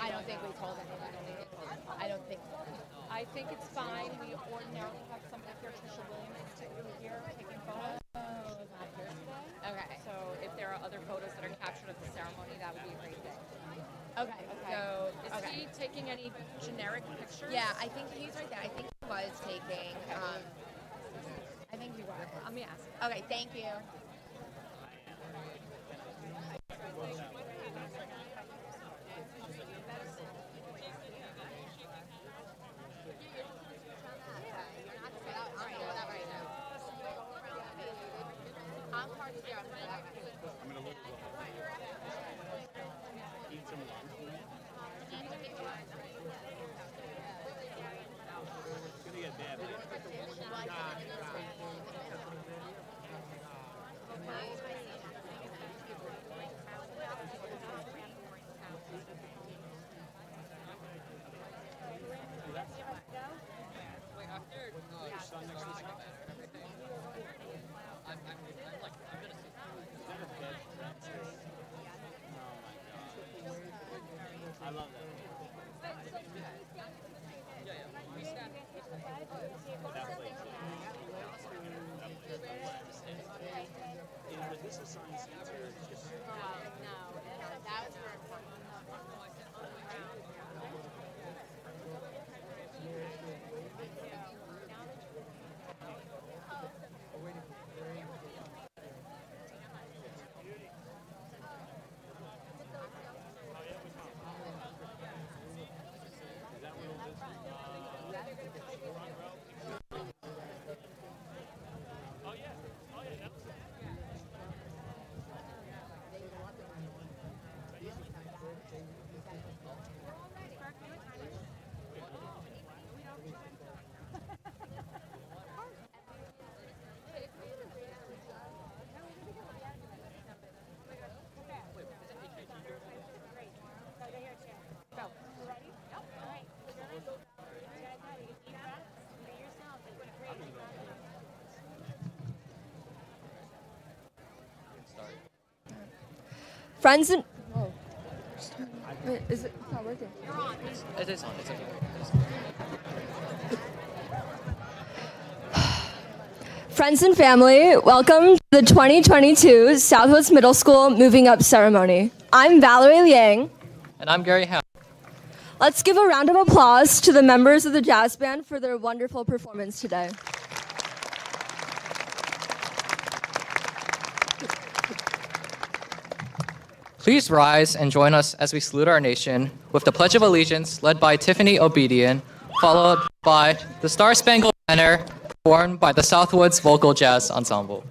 I don't think we told anyone. I don't think so. I think it's fine. We ordinarily have somebody here, Trisha Williams, here taking photos. She's not here today. Okay. So if there are other photos that are captured at the ceremony, that would be a great thing. Okay. So is he taking any generic pictures? Yeah, I think he's right there. I think he was taking. I think he was. Let me ask. Okay, thank you. I love that. Was this assigned seats or just... No, that was for Friends and wait, is it? It's not working. It is on. It's okay. Friends and family, welcome to the 2022 Southwest Middle School Moving Up Ceremony. I'm Valerie Liang. And I'm Gary Howe. Let's give a round of applause to the members of the jazz band for their wonderful performance today. Please rise and join us as we salute our nation with the Pledge of Allegiance led by Tiffany Obedian, followed by the Star Spangled Banner performed by the Southwoods Vocal Jazz Ensemble.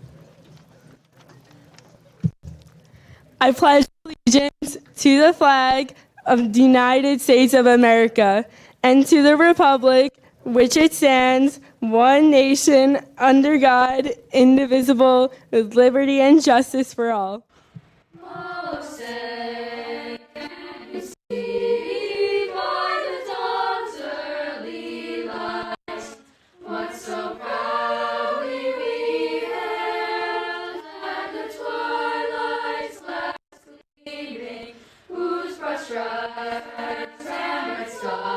I pledge allegiance to the flag of the United States of America and to the republic which it stands, one nation, under God, indivisible, with liberty and justice for all. So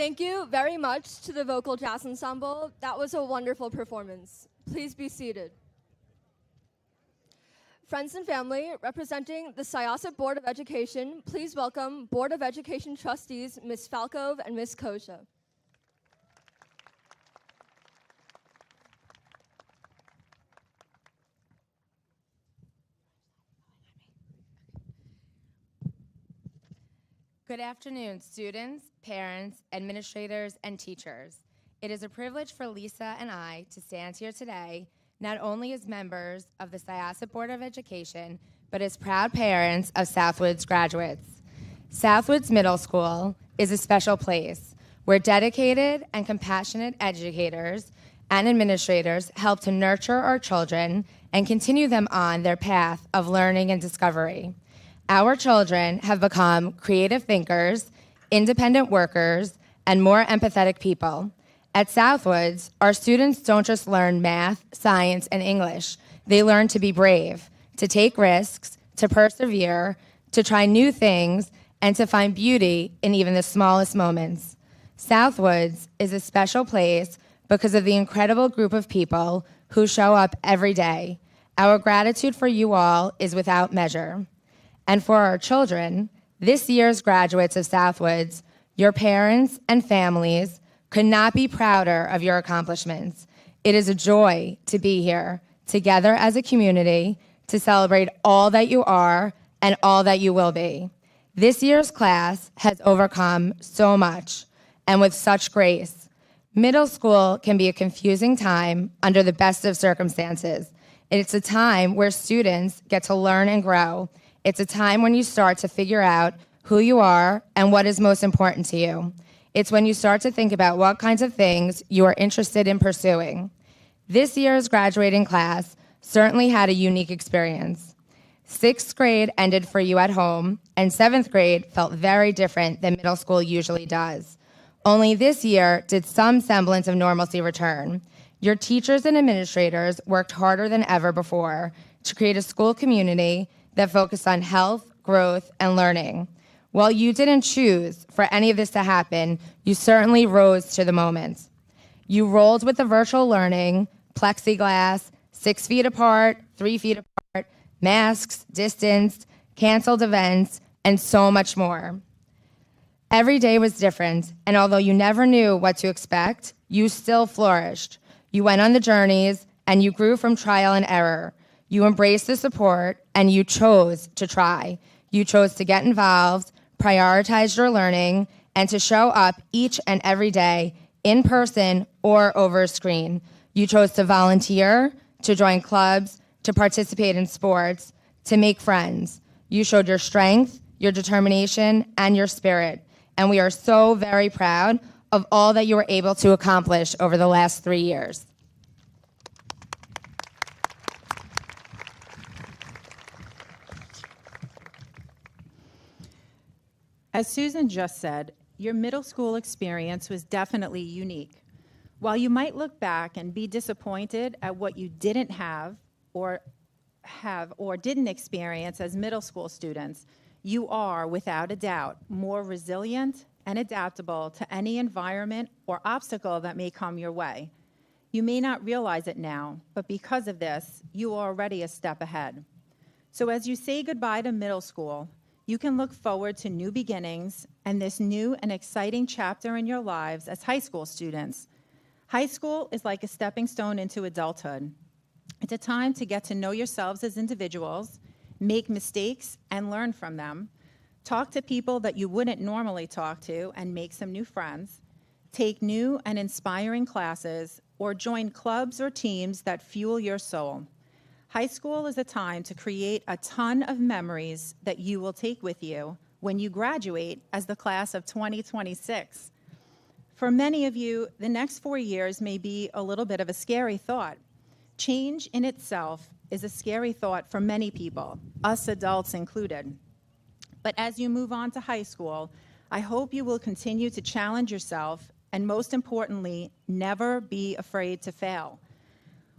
Thank you very much to the Vocal Jazz Ensemble. That was a wonderful performance. Please be seated. Friends and family, representing the Syosset Board of Education, please welcome Board of Education trustees Ms. Falkov and Ms. Kosha. Good afternoon, students, parents, administrators, and teachers. It is a privilege for Lisa and I to stand here today, not only as members of the Syosset Board of Education, but as proud parents of Southwoods graduates. Southwoods Middle School is a special place where dedicated and compassionate educators and administrators help to nurture our children and continue them on their path of learning and discovery. Our children have become creative thinkers, independent workers, and more empathetic people. At Southwoods, our students don't just learn math, science, and English. They learn to be brave, to take risks, to persevere, to try new things, and to find beauty in even the smallest moments. Southwoods is a special place because of the incredible group of people who show up every day. Our gratitude for you all is without measure. And for our children, this year's graduates of Southwoods, your parents and families could not be prouder of your accomplishments. It is a joy to be here together as a community to celebrate all that you are and all that you will be. This year's class has overcome so much and with such grace. Middle school can be a confusing time under the best of circumstances. It's a time where students get to learn and grow. It's a time when you start to figure out who you are and what is most important to you. It's when you start to think about what kinds of things you are interested in pursuing. This year's graduating class certainly had a unique experience. 6th grade ended for you at home, and 7th grade felt very different than middle school usually does. Only this year did some semblance of normalcy return. Your teachers and administrators worked harder than ever before to create a school community that focused on health, growth, and learning. While you didn't choose for any of this to happen, you certainly rose to the moment. You rolled with the virtual learning, plexiglass, 6 feet apart, 3 feet apart, masks, distance, canceled events, and so much more. Every day was different, and although you never knew what to expect, you still flourished. You went on the journeys, and you grew from trial and error. You embraced the support, and you chose to try. You chose to get involved, prioritize your learning, and to show up each and every day in person or over a screen. You chose to volunteer, to join clubs, to participate in sports, to make friends. You showed your strength, your determination, and your spirit. And we are so very proud of all that you were able to accomplish over the last 3 years. As Susan just said, your middle school experience was definitely unique. While you might look back and be disappointed at what you didn't have or didn't experience as middle school students, you are, without a doubt, more resilient and adaptable to any environment or obstacle that may come your way. You may not realize it now, but because of this, you are already a step ahead. So as you say goodbye to middle school, you can look forward to new beginnings and this new and exciting chapter in your lives as high school students. High school is like a stepping stone into adulthood. It's a time to get to know yourselves as individuals, make mistakes and learn from them, talk to people that you wouldn't normally talk to and make some new friends, take new and inspiring classes, or join clubs or teams that fuel your soul. High school is a time to create a ton of memories that you will take with you when you graduate as the class of 2026. For many of you, the next 4 years may be a little bit of a scary thought. Change in itself is a scary thought for many people, us adults included. But as you move on to high school, I hope you will continue to challenge yourself and, most importantly, never be afraid to fail.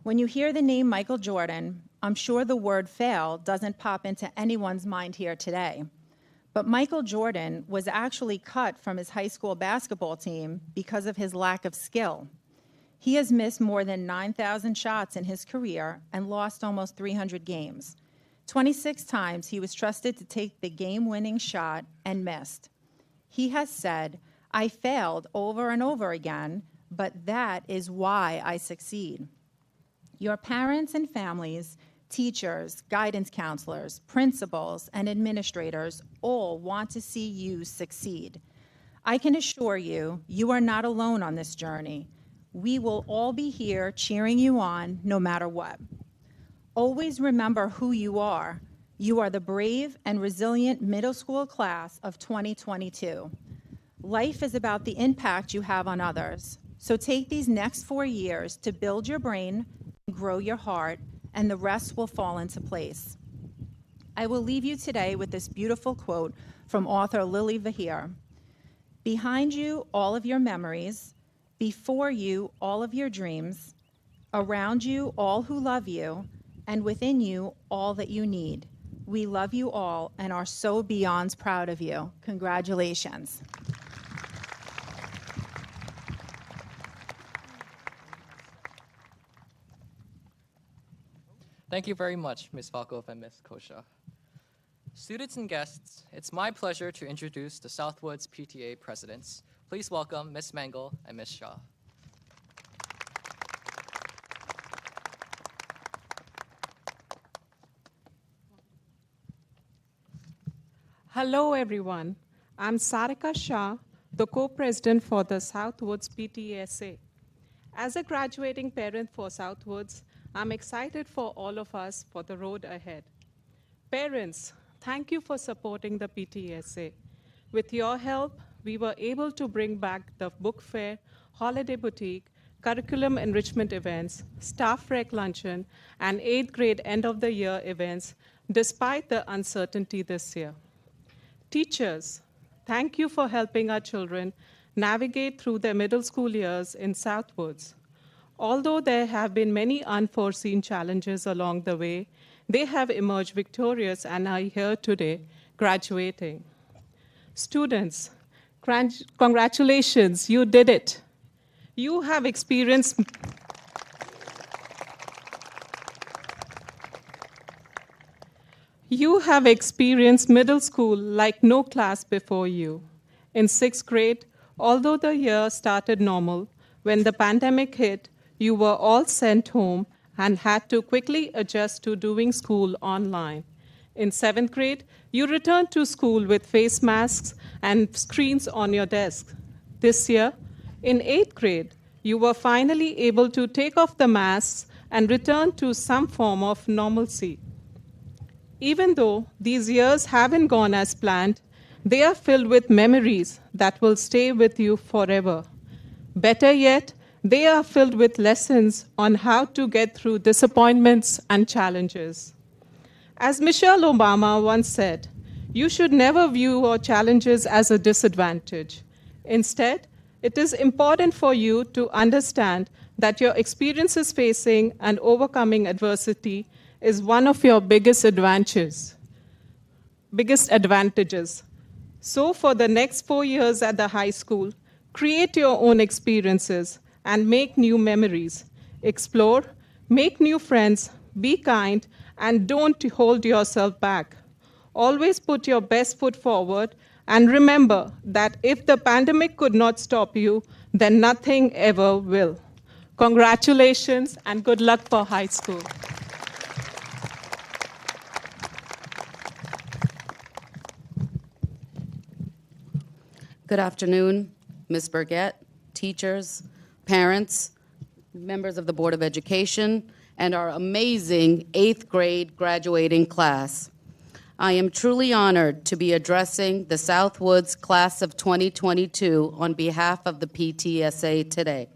When you hear the name Michael Jordan, I'm sure the word fail doesn't pop into anyone's mind here today. But Michael Jordan was actually cut from his high school basketball team because of his lack of skill. He has missed more than 9,000 shots in his career and lost almost 300 games. 26 times he was trusted to take the game-winning shot and missed. He has said, "I failed over and over again, but that is why I succeed." Your parents and families, teachers, guidance counselors, principals, and administrators all want to see you succeed. I can assure you, you are not alone on this journey. We will all be here cheering you on no matter what. Always remember who you are. You are the brave and resilient middle school class of 2022. Life is about the impact you have on others. So take these next 4 years to build your brain, grow your heart, and the rest will fall into place. I will leave you today with this beautiful quote from author Lily Vahir. "Behind you, all of your memories. Before you, all of your dreams. Around you, all who love you. And within you, all that you need. We love you all and are so beyond proud of you." Congratulations. Thank you very much, Ms. Valkov and Ms. Kosha. Students and guests, it's my pleasure to introduce the Southwoods PTA presidents. Please welcome Ms. Mangle and Ms. Shaw. Hello, everyone. I'm Sarika Shah, the co-president for the Southwoods PTSA. As a graduating parent for Southwoods, I'm excited for all of us for the road ahead. Parents, thank you for supporting the PTSA. With your help, we were able to bring back the book fair, holiday boutique, curriculum enrichment events, staff rec luncheon, and 8th grade end of the year events, despite the uncertainty this year. Teachers, thank you for helping our children navigate through their middle school years in Southwoods. Although there have been many unforeseen challenges along the way, they have emerged victorious and are here today, graduating. Students, congratulations, you did it. You have experienced middle school like no class before you. In 6th grade, although the year started normal, when the pandemic hit, you were all sent home and had to quickly adjust to doing school online. In 7th grade, you returned to school with face masks and screens on your desk. This year, in 8th grade, you were finally able to take off the masks and return to some form of normalcy. Even though these years haven't gone as planned, they are filled with memories that will stay with you forever. Better yet, they are filled with lessons on how to get through disappointments and challenges. As Michelle Obama once said, you should never view your challenges as a disadvantage. Instead, it is important for you to understand that your experiences facing and overcoming adversity is one of your biggest advantages. So for the next 4 years at the high school, create your own experiences and make new memories. Explore, make new friends, be kind, and don't hold yourself back. Always put your best foot forward, and remember that if the pandemic could not stop you, then nothing ever will. Congratulations, and good luck for high school. Good afternoon, Ms. Burgett, teachers, parents, members of the Board of Education, and our amazing 8th grade graduating class. I am truly honored to be addressing the Southwoods class of 2022 on behalf of the PTSA today.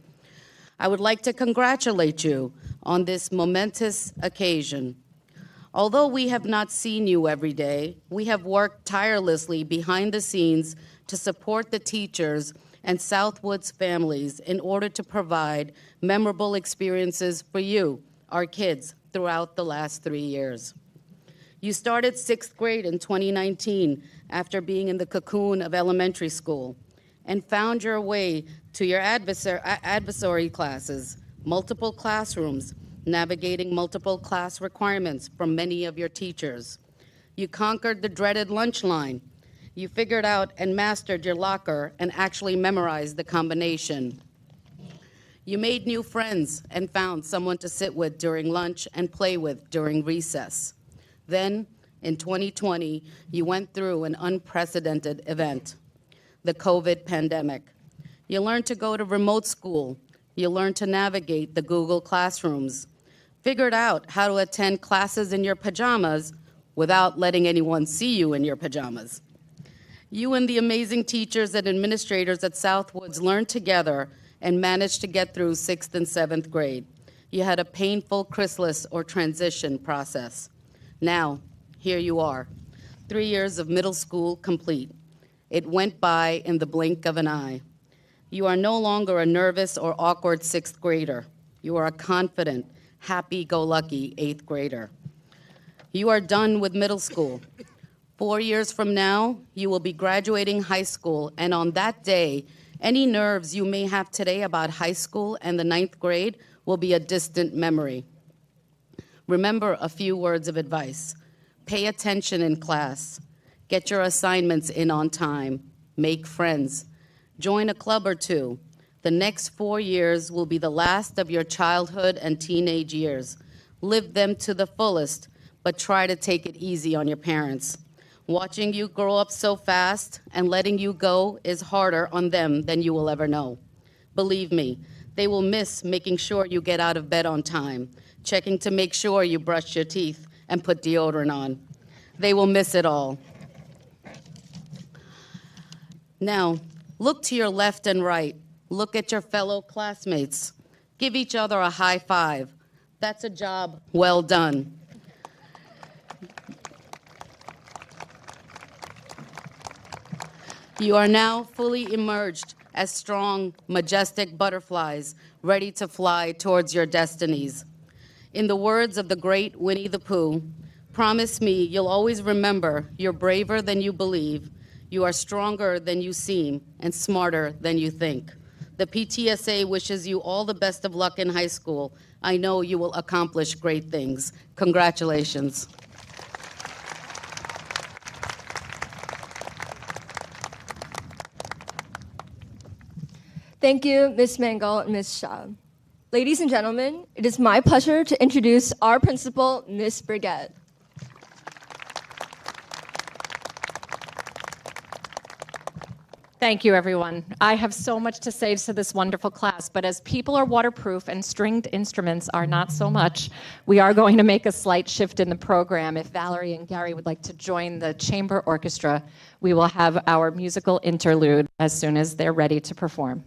I would like to congratulate you on this momentous occasion. Although we have not seen you every day, we have worked tirelessly behind the scenes to support the teachers and Southwoods families in order to provide memorable experiences for you, our kids, throughout the last 3 years. You started 6th grade in 2019 after being in the cocoon of elementary school and found your way to your adversary classes, multiple classrooms, navigating multiple class requirements from many of your teachers. You conquered the dreaded lunch line. You figured out and mastered your locker and actually memorized the combination. You made new friends and found someone to sit with during lunch and play with during recess. Then, in 2020, you went through an unprecedented event, the COVID pandemic. You learned to go to remote school. You learned to navigate the Google Classrooms, figured out how to attend classes in your pajamas without letting anyone see you in your pajamas. You and the amazing teachers and administrators at Southwoods learned together and managed to get through 6th and 7th grade. You had a painful chrysalis or transition process. Now, here you are, 3 years of middle school complete. It went by in the blink of an eye. You are no longer a nervous or awkward 6th grader. You are a confident, happy-go-lucky 8th grader. You are done with middle school. 4 years from now, you will be graduating high school, and on that day, any nerves you may have today about high school and the 9th grade will be a distant memory. Remember a few words of advice. Pay attention in class. Get your assignments in on time. Make friends. Join a club or two. The next 4 years will be the last of your childhood and teenage years. Live them to the fullest, but try to take it easy on your parents. Watching you grow up so fast and letting you go is harder on them than you will ever know. Believe me, they will miss making sure you get out of bed on time, checking to make sure you brush your teeth and put deodorant on. They will miss it all. Now, look to your left and right. Look at your fellow classmates. Give each other a high five. That's a job well done. You are now fully emerged as strong, majestic butterflies ready to fly towards your destinies. In the words of the great Winnie the Pooh, promise me you'll always remember you're braver than you believe, you are stronger than you seem, and smarter than you think. The PTSA wishes you all the best of luck in high school. I know you will accomplish great things. Congratulations. Thank you, Ms. Mangal and Ms. Shah. Ladies and gentlemen, it is my pleasure to introduce our principal, Ms. Brigette. Thank you, everyone. I have so much to say to this wonderful class, but as people are waterproof and stringed instruments are not so much, we are going to make a slight shift in the program. If Valerie and Gary would like to join the chamber orchestra, we will have our musical interlude as soon as they're ready to perform.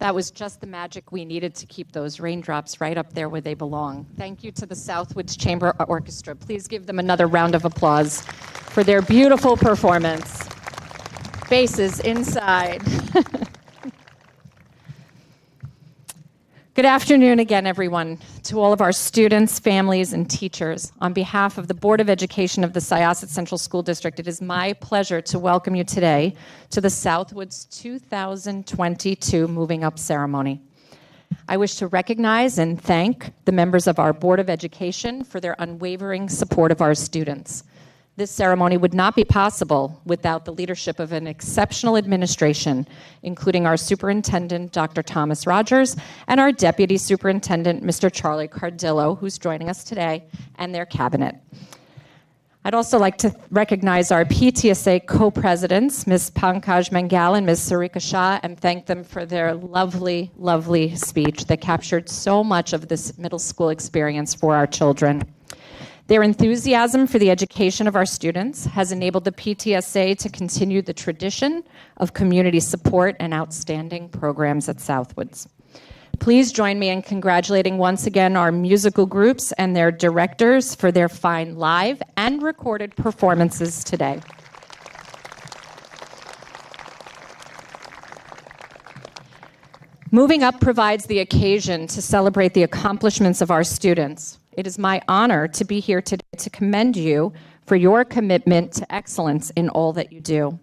That was just the magic we needed to keep those raindrops right up there where they belong. Thank you to the Southwoods Chamber Orchestra. Please give them another round of applause for their beautiful performance. Faces inside. Good afternoon again, everyone, to all of our students, families, and teachers. On behalf of the Board of Education of the Syosset Central School District, it is my pleasure to welcome you today to the Southwoods 2022 Moving Up ceremony. I wish to recognize and thank the members of our Board of Education for their unwavering support of our students. This ceremony would not be possible without the leadership of an exceptional administration, including our Superintendent, Dr. Thomas Rogers, and our Deputy Superintendent, Mr. Charlie Cardillo, who's joining us today, and their cabinet. I'd also like to recognize our PTSA co-presidents, Ms. Pankaj Mangal and Ms. Sarika Shah, and thank them for their lovely, lovely speech that captured so much of this middle school experience for our children. Their enthusiasm for the education of our students has enabled the PTSA to continue the tradition of community support and outstanding programs at Southwoods. Please join me in congratulating once again our musical groups and their directors for their fine live and recorded performances today. Moving Up provides the occasion to celebrate the accomplishments of our students. It is my honor to be here today to commend you for your commitment to excellence in all that you do.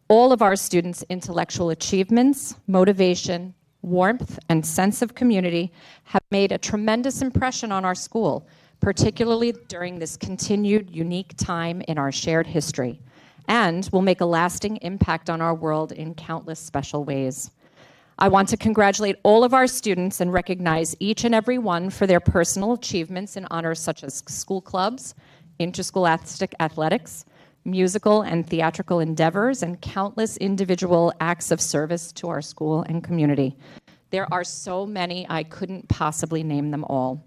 All of our students' intellectual achievements, motivation, warmth, and sense of community have made a tremendous impression on our school, particularly during this continued unique time in our shared history, and will make a lasting impact on our world in countless special ways. I want to congratulate all of our students and recognize each and every one for their personal achievements in honors such as school clubs, interscholastic athletics, musical and theatrical endeavors, and countless individual acts of service to our school and community. There are so many, I couldn't possibly name them all.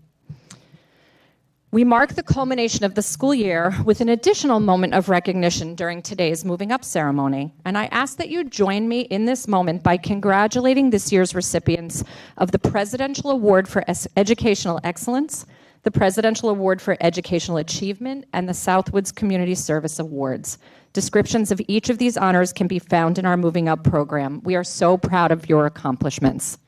We mark the culmination of the school year with an additional moment of recognition during today's Moving Up ceremony. And I ask that you join me in this moment by congratulating this year's recipients of the Presidential Award for Educational Excellence, the Presidential Award for Educational Achievement, and the Southwoods Community Service Awards. Descriptions of each of these honors can be found in our Moving Up program. We are so proud of your accomplishments.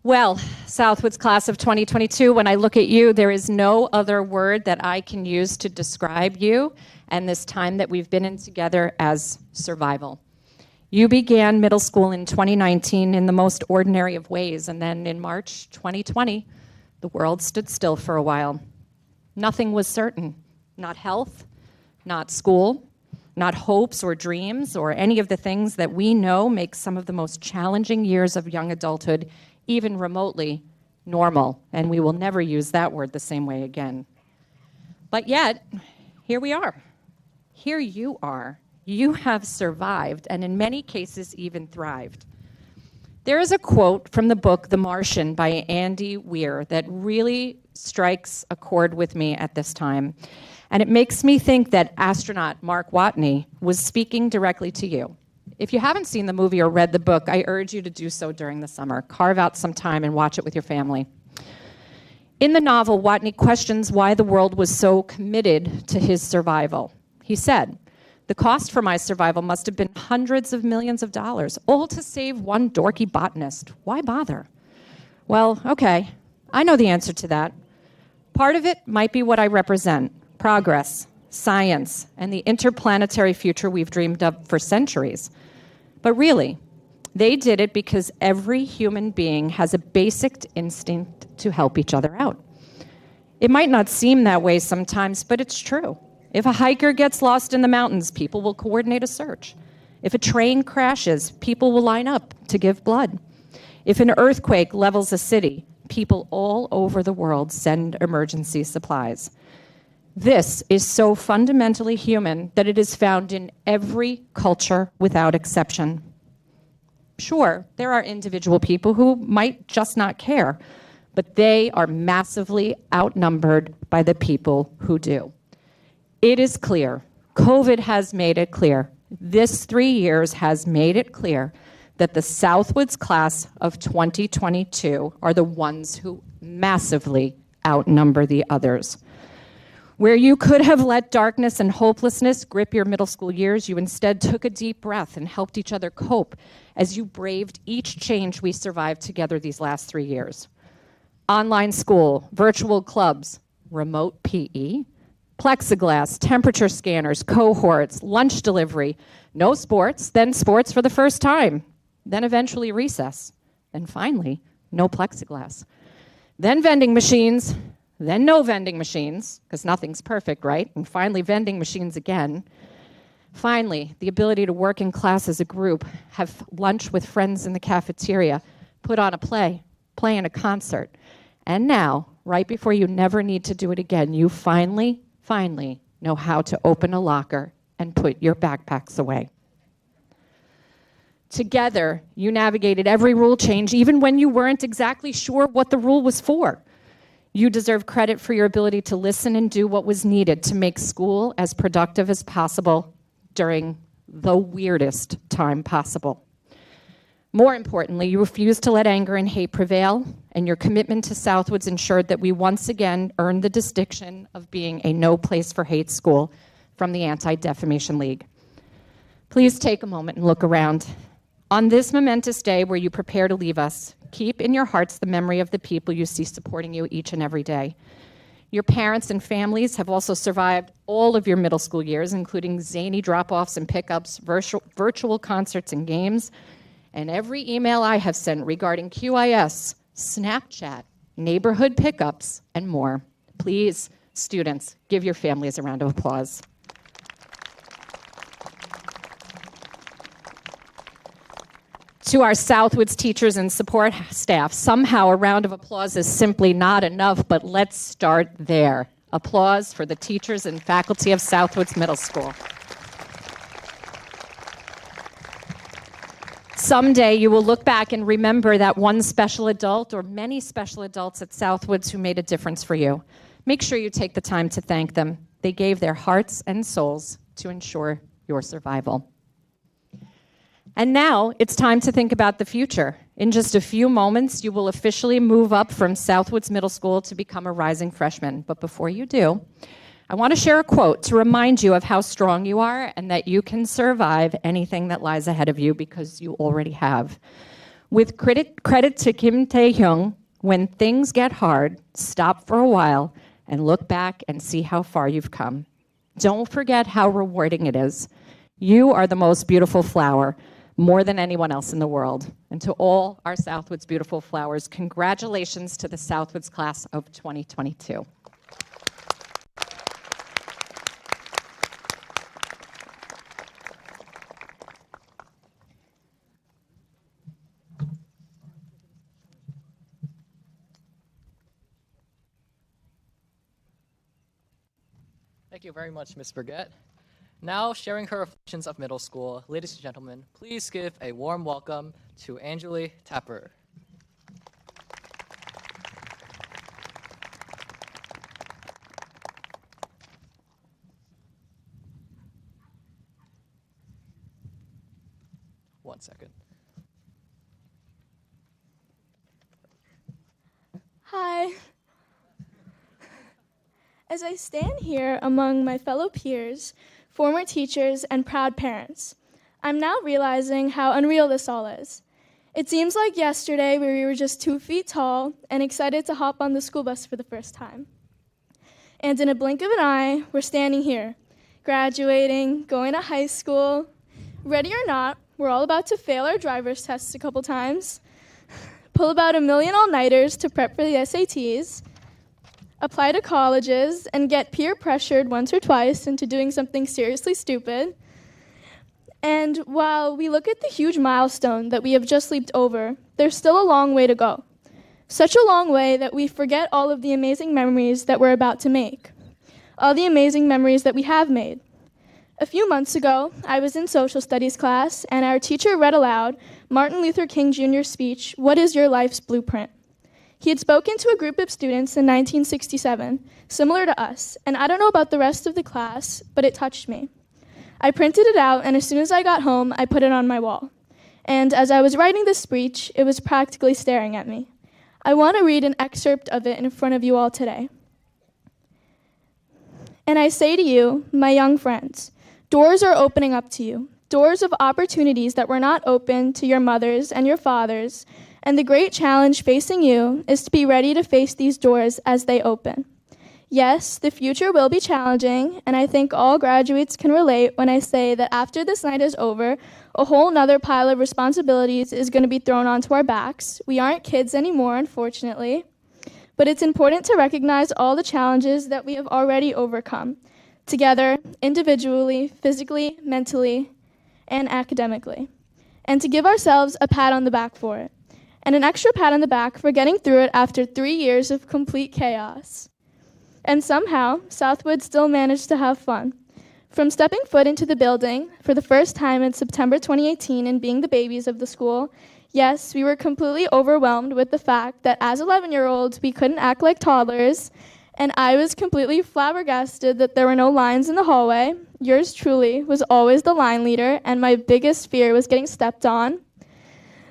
Well, Southwoods class of 2022, when I look at you, there is no other word that I can use to describe you and this time that we've been in together as survival. You began middle school in 2019 in the most ordinary of ways, and then in March 2020, The world stood still for a while. Nothing was certain. Not health, not school, not hopes or dreams or any of the things that we know make some of the most challenging years of young adulthood even remotely normal. And we will never use that word the same way again. But yet, here we are. Here you are. You have survived and in many cases even thrived. There is a quote from the book The Martian by Andy Weir that really strikes a chord with me at this time. And it makes me think that astronaut Mark Watney was speaking directly to you. If you haven't seen the movie or read the book, I urge you to do so during the summer. Carve out some time and watch it with your family. In the novel, Watney questions why the world was so committed to his survival. He said, "The cost for my survival must have been hundreds of millions of dollars, all to save one dorky botanist. Why bother?" Well, okay, I know the answer to that. Part of it might be what I represent: progress, science, and the interplanetary future we've dreamed of for centuries. But really, they did it because every human being has a basic instinct to help each other out. It might not seem that way sometimes, but it's true. If a hiker gets lost in the mountains, people will coordinate a search. If a train crashes, people will line up to give blood. If an earthquake levels a city, people all over the world send emergency supplies. This is so fundamentally human that it is found in every culture without exception. Sure, there are individual people who might just not care, but they are massively outnumbered by the people who do. It is clear, COVID has made it clear, this 3 years has made it clear that the Southwoods class of 2022 are the ones who massively outnumber the others. Where you could have let darkness and hopelessness grip your middle school years, you instead took a deep breath and helped each other cope as you braved each change we survived together these last 3 years. Online school, virtual clubs, remote PE, plexiglass, temperature scanners, cohorts, lunch delivery, no sports, then sports for the first time, then eventually recess, and finally, no plexiglass. Then vending machines, then no vending machines, because nothing's perfect, right? And finally, vending machines again. Finally, the ability to work in class as a group, have lunch with friends in the cafeteria, put on a play in a concert. And now, right before you never need to do it again, you finally know how to open a locker and put your backpacks away. Together, you navigated every rule change, even when you weren't exactly sure what the rule was for. You deserve credit for your ability to listen and do what was needed to make school as productive as possible during the weirdest time possible. More importantly, you refused to let anger and hate prevail, and your commitment to Southwoods ensured that we once again earned the distinction of being a no place for hate school from the Anti-Defamation League. Please take a moment and look around. On this momentous day where you prepare to leave us, keep in your hearts the memory of the people you see supporting you each and every day. Your parents and families have also survived all of your middle school years, including zany drop-offs and pickups, virtual concerts and games, and every email I have sent regarding QIS, Snapchat, neighborhood pickups, and more. Please, students, give your families a round of applause. To our Southwoods teachers and support staff, somehow a round of applause is simply not enough, but let's start there. Applause for the teachers and faculty of Southwoods Middle School. Someday you will look back and remember that one special adult or many special adults at Southwoods who made a difference for you. Make sure you take the time to thank them. They gave their hearts and souls to ensure your survival. And now it's time to think about the future. In just a few moments, you will officially move up from Southwoods Middle School to become a rising freshman. But before you do, I want to share a quote to remind you of how strong you are and that you can survive anything that lies ahead of you because you already have. With credit to Kim Tae-hyung, when things get hard, stop for a while and look back and see how far you've come. Don't forget how rewarding it is. You are the most beautiful flower, more than anyone else in the world. And to all our Southwoods beautiful flowers, congratulations to the Southwoods class of 2022. Thank you very much, Ms. Burgett. Now, sharing her reflections of middle school, ladies and gentlemen, please give a warm welcome to Angeli Tapper. One second. Hi. As I stand here among my fellow peers, former teachers, and proud parents, I'm now realizing how unreal this all is. It seems like yesterday we were just 2 feet tall and excited to hop on the school bus for the first time. And in a blink of an eye, we're standing here, graduating, going to high school. Ready or not, we're all about to fail our driver's tests a couple times, pull about 1 million all-nighters to prep for the SATs, apply to colleges, and get peer pressured once or twice into doing something seriously stupid. And while we look at the huge milestone that we have just leaped over, there's still a long way to go. Such a long way that we forget all of the amazing memories that we're about to make, all the amazing memories that we have made. A few months ago, I was in social studies class, and our teacher read aloud Martin Luther King Jr.'s speech, "What is your life's blueprint?" He had spoken to a group of students in 1967, similar to us, and I don't know about the rest of the class, but it touched me. I printed it out, and as soon as I got home, I put it on my wall. And as I was writing this speech, it was practically staring at me. I want to read an excerpt of it in front of you all today. And I say to you, my young friends, doors are opening up to you, doors of opportunities that were not open to your mothers and your fathers, and the great challenge facing you is to be ready to face these doors as they open. Yes, the future will be challenging, and I think all graduates can relate when I say that after this night is over, a whole nother pile of responsibilities is going to be thrown onto our backs. We aren't kids anymore, unfortunately. But it's important to recognize all the challenges that we have already overcome, together, individually, physically, mentally, and academically, and to give ourselves a pat on the back for it. And an extra pat on the back for getting through it after 3 years of complete chaos. And somehow, Southwood still managed to have fun. From stepping foot into the building for the first time in September 2018 and being the babies of the school, yes, we were completely overwhelmed with the fact that as 11-year-olds, we couldn't act like toddlers, and I was completely flabbergasted that there were no lines in the hallway. Yours truly was always the line leader, and my biggest fear was getting stepped on.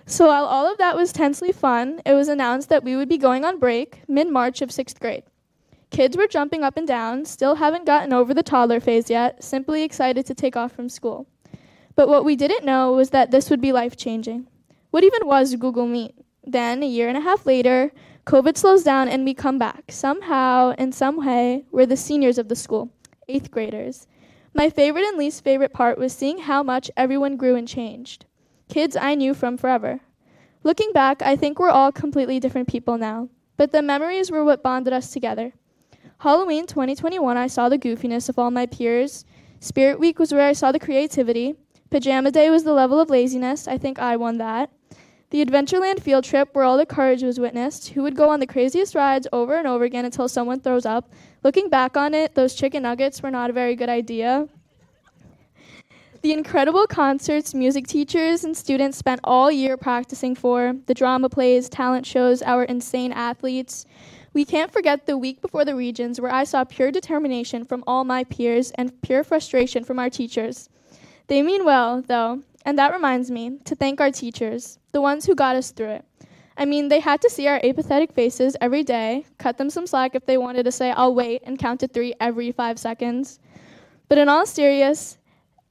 So while all of that was tensely fun, it was announced that we would be going on break mid-March of 6th grade. Kids were jumping up and down, still haven't gotten over the toddler phase yet, simply excited to take off from school. But what we didn't know was that this would be life-changing. What even was Google Meet? Then, 1.5 years later, COVID slows down and we come back. Somehow, in some way, we're the seniors of the school, 8th graders. My favorite and least favorite part was seeing how much everyone grew and changed. Kids I knew from forever. Looking back, I think we're all completely different people now, but the memories were what bonded us together. Halloween 2021, I saw the goofiness of all my peers. Spirit Week was where I saw the creativity. Pajama Day was the level of laziness. I think I won that. The Adventureland field trip where all the courage was witnessed. Who would go on the craziest rides over and over again until someone throws up? Looking back on it, those chicken nuggets were not a very good idea. The incredible concerts music teachers and students spent all year practicing for, the drama plays, talent shows, our insane athletes. We can't forget the week before the regions where I saw pure determination from all my peers and pure frustration from our teachers. They mean well, though, and that reminds me to thank our teachers, the ones who got us through it. I mean, they had to see our apathetic faces every day, cut them some slack if they wanted to say, "I'll wait," and count to 3 every 5 seconds. But in all seriousness,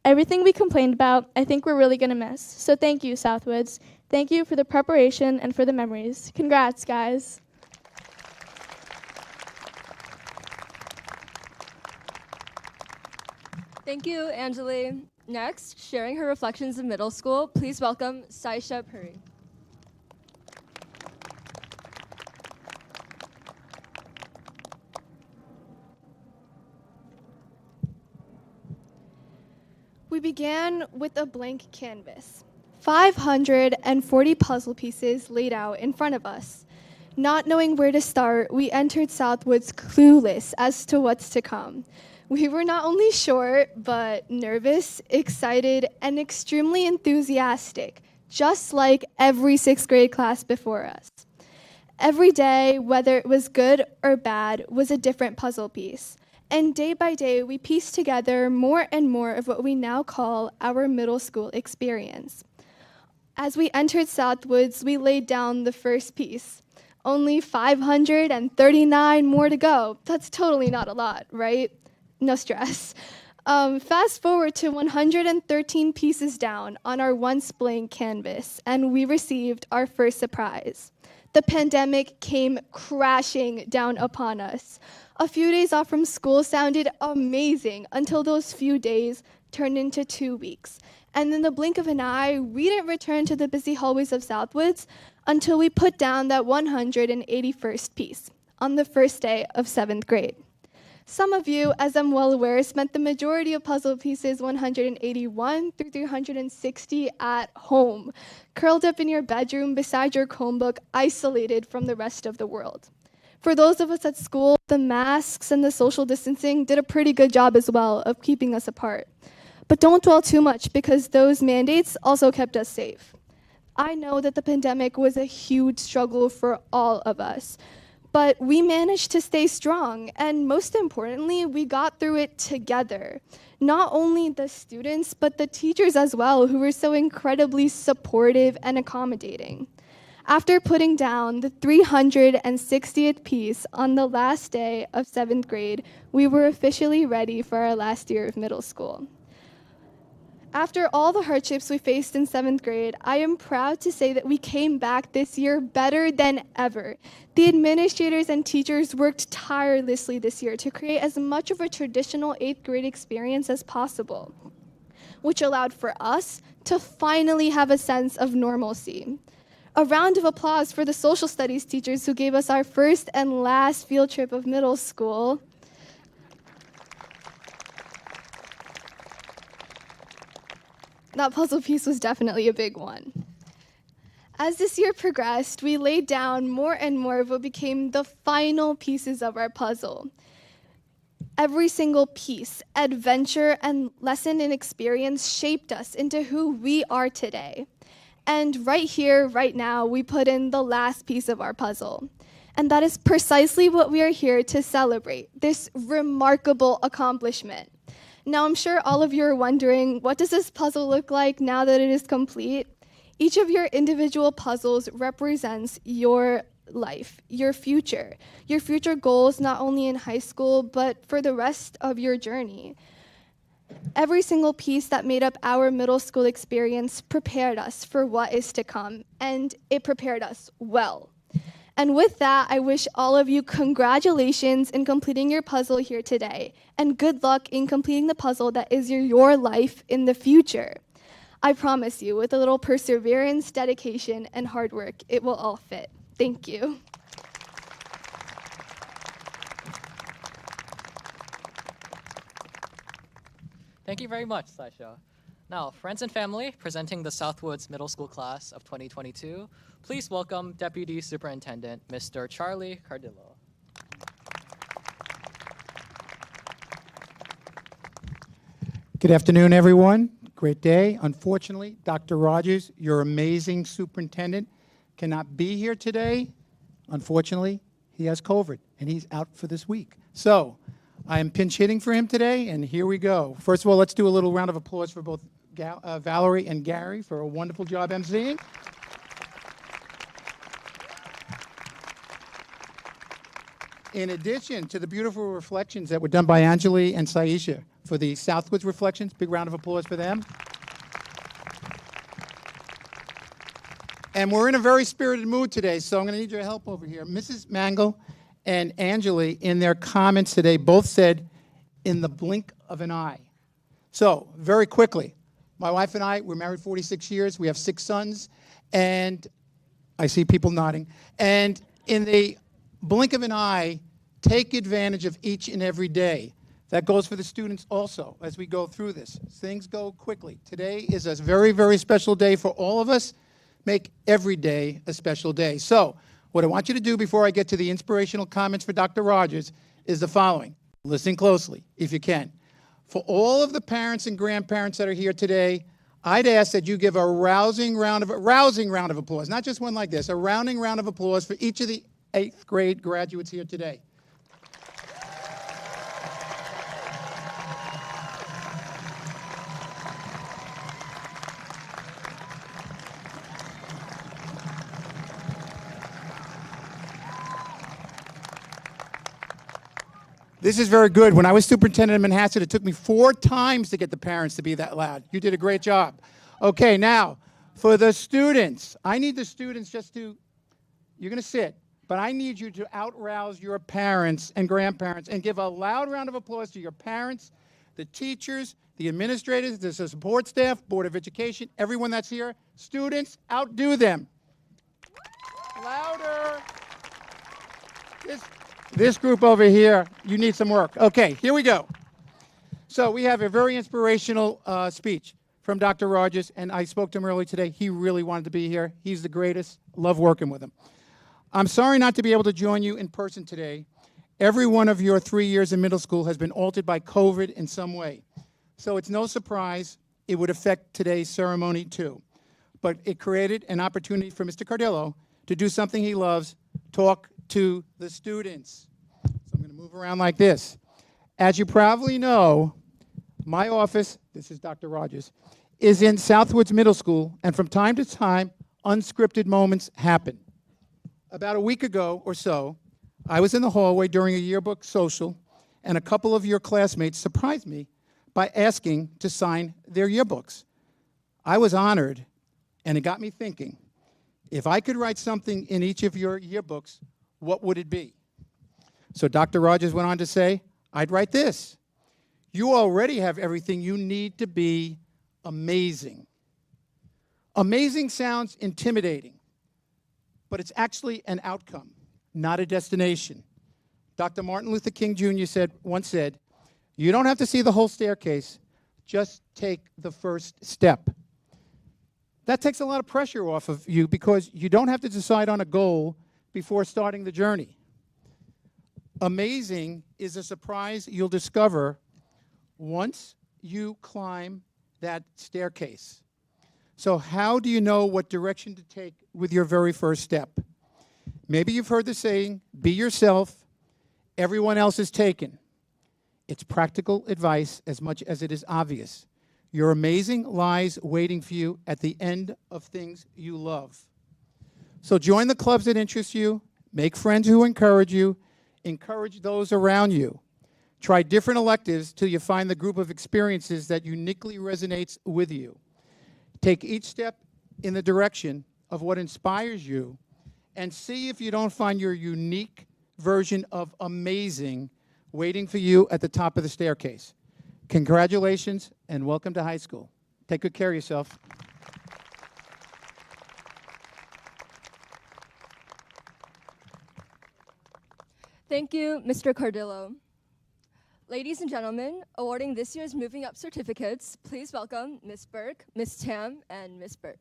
everything we complained about, I think we're really going to miss. So thank you, Southwoods. Thank you for the preparation and for the memories. Congrats, guys. Thank you, Angeli. Next, sharing her reflections in middle school, please welcome Saisha Puri. We began with a blank canvas, 540 puzzle pieces laid out in front of us. Not knowing where to start, we entered Southwoods clueless as to what's to come. We were not only short, but nervous, excited, and extremely enthusiastic, just like every sixth grade class before us. Every day, whether it was good or bad, was a different puzzle piece. And day by day, we pieced together more and more of what we now call our middle school experience. As we entered Southwoods, we laid down the first piece. Only 539 more to go. That's totally not a lot, right? No stress. Fast forward to 113 pieces down on our once blank canvas, and we received our first surprise. The pandemic came crashing down upon us. A few days off from school sounded amazing until those few days turned into 2 weeks. And in the blink of an eye, we didn't return to the busy hallways of Southwoods until we put down that 181st piece on the first day of 7th grade. Some of you, as I'm well aware, spent the majority of puzzle pieces 181 through 360 at home, curled up in your bedroom beside your Chromebook, isolated from the rest of the world. For those of us at school, the masks and the social distancing did a pretty good job as well of keeping us apart. But don't dwell too much, because those mandates also kept us safe. I know that the pandemic was a huge struggle for all of us, but we managed to stay strong, and most importantly, we got through it together. Not only the students, but the teachers as well, who were so incredibly supportive and accommodating. After putting down the 360th piece on the last day of 7th grade, we were officially ready for our last year of middle school. After all the hardships we faced in 7th grade, I am proud to say that we came back this year better than ever. The administrators and teachers worked tirelessly this year to create as much of a traditional 8th grade experience as possible, which allowed for us to finally have a sense of normalcy. A round of applause for the social studies teachers who gave us our first and last field trip of middle school. That puzzle piece was definitely a big one. As this year progressed, we laid down more and more of what became the final pieces of our puzzle. Every single piece, adventure, and lesson and experience shaped us into who we are today. And right here, right now, we put in the last piece of our puzzle. And that is precisely what we are here to celebrate, this remarkable accomplishment. Now, I'm sure all of you are wondering, what does this puzzle look like now that it is complete? Each of your individual puzzles represents your life, your future goals, not only in high school, but for the rest of your journey. Every single piece that made up our middle school experience prepared us for what is to come, and it prepared us well. And with that, I wish all of you congratulations in completing your puzzle here today, and good luck in completing the puzzle that is your life in the future. I promise you, with a little perseverance, dedication, and hard work, it will all fit. Thank you. Thank you very much, Saisha. Now, friends and family, presenting the Southwoods Middle School class of 2022, please welcome Deputy Superintendent, Mr. Charlie Cardillo. Good afternoon, everyone. Great day. Unfortunately, Dr. Rogers, your amazing superintendent, cannot be here today. Unfortunately, he has COVID, and he's out for this week. So I am pinch hitting for him today, and here we go. First of all, let's do a little round of applause for both Valerie and Gary for a wonderful job emceeing. In addition to the beautiful reflections that were done by Anjali and Saisha for the Southwoods reflections, big round of applause for them. And we're in a very spirited mood today, so I'm going to need your help over here. Mrs. Mangle and Anjali, in their comments today, both said, in the blink of an eye. So, very quickly, my wife and I, we're married 46 years. We have 6 sons, and I see people nodding. And in the blink of an eye, take advantage of each and every day. That goes for the students also as we go through this. Things go quickly. Today is a very, very special day for all of us. Make every day a special day. So, what I want you to do before I get to the inspirational comments for Dr. Rogers is the following. Listen closely, if you can. For all of the parents and grandparents that are here today, I'd ask that you give a rousing round of applause, not just one like this, a rounding round of applause for each of the 8th grade graduates here today. This is very good. When I was superintendent in Manhasset, it took me 4 times to get the parents to be that loud. You did a great job. Okay, now, for the students, I need the students just to, you're going to sit, but I need you to outrouse your parents and grandparents and give a loud round of applause to your parents, the teachers, the administrators, the support staff, Board of Education, everyone that's here. Students, outdo them. Louder. This group over here, you need some work. Okay, here we go. So we have a very inspirational speech from Dr. Rogers, and I spoke to him earlier today. He really wanted to be here. He's the greatest. Love working with him. I'm sorry not to be able to join you in person today. Every one of your 3 years in middle school has been altered by COVID in some way. So it's no surprise it would affect today's ceremony too. But it created an opportunity for Mr. Cardillo to do something he loves, talk to the students. So I'm going to move around like this. As you probably know, my office, this is Dr. Rogers, is in Southwoods Middle School, and from time to time, unscripted moments happen. About a week ago or so, I was in the hallway during a yearbook social, and a couple of your classmates surprised me by asking to sign their yearbooks. I was honored, and it got me thinking, if I could write something in each of your yearbooks, what would it be? So Dr. Rogers went on to say, I'd write this. You already have everything you need to be amazing. Amazing sounds intimidating, but it's actually an outcome, not a destination. Dr. Martin Luther King Jr. once said, you don't have to see the whole staircase, just take the first step. That takes a lot of pressure off of you because you don't have to decide on a goal before starting the journey. Amazing is a surprise you'll discover once you climb that staircase. So how do you know what direction to take with your very first step? Maybe you've heard the saying, be yourself, everyone else is taken. It's practical advice as much as it is obvious. Your amazing lies waiting for you at the end of things you love. So join the clubs that interest you, make friends who encourage you, encourage those around you. Try different electives till you find the group of experiences that uniquely resonates with you. Take each step in the direction of what inspires you and see if you don't find your unique version of amazing waiting for you at the top of the staircase. Congratulations and welcome to high school. Take good care of yourself. Thank you, Mr. Cardillo. Ladies and gentlemen, awarding this year's Moving Up certificates, please welcome Ms. Burke, Ms. Tam, and Ms. Burke.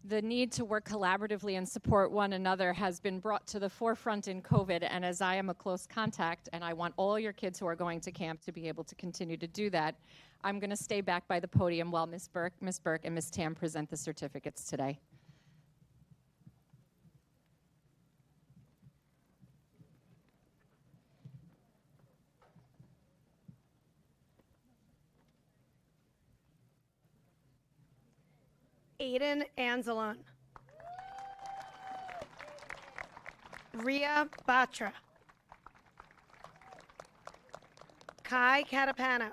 The need to work collaboratively and support one another has been brought to the forefront in COVID, and as I am a close contact, and I want all your kids who are going to camp to be able to continue to do that, I'm going to stay back by the podium while Ms. Burke, and Ms. Tam present the certificates today. Aiden Anzalone. Ria Batra. Kai Catapano.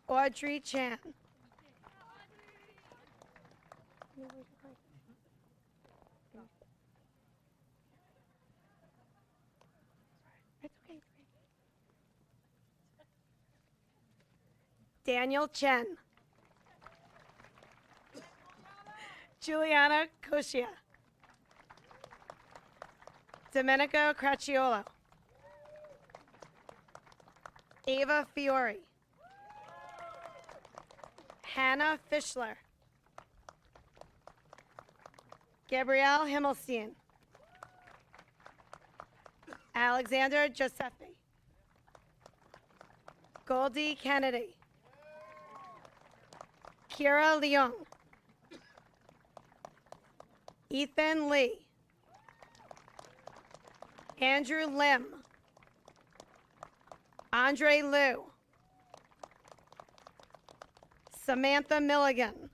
Audrey Chan. Daniel Chen. Juliana Cosia. Domenico Cracciolo. Ava Fiore. Hannah Fischler. Gabrielle Himmelstein. Alexander Giuseppe. Goldie Kennedy. Kira Leung. Ethan Lee. Andrew Lim. Andre Liu. Samantha Milligan.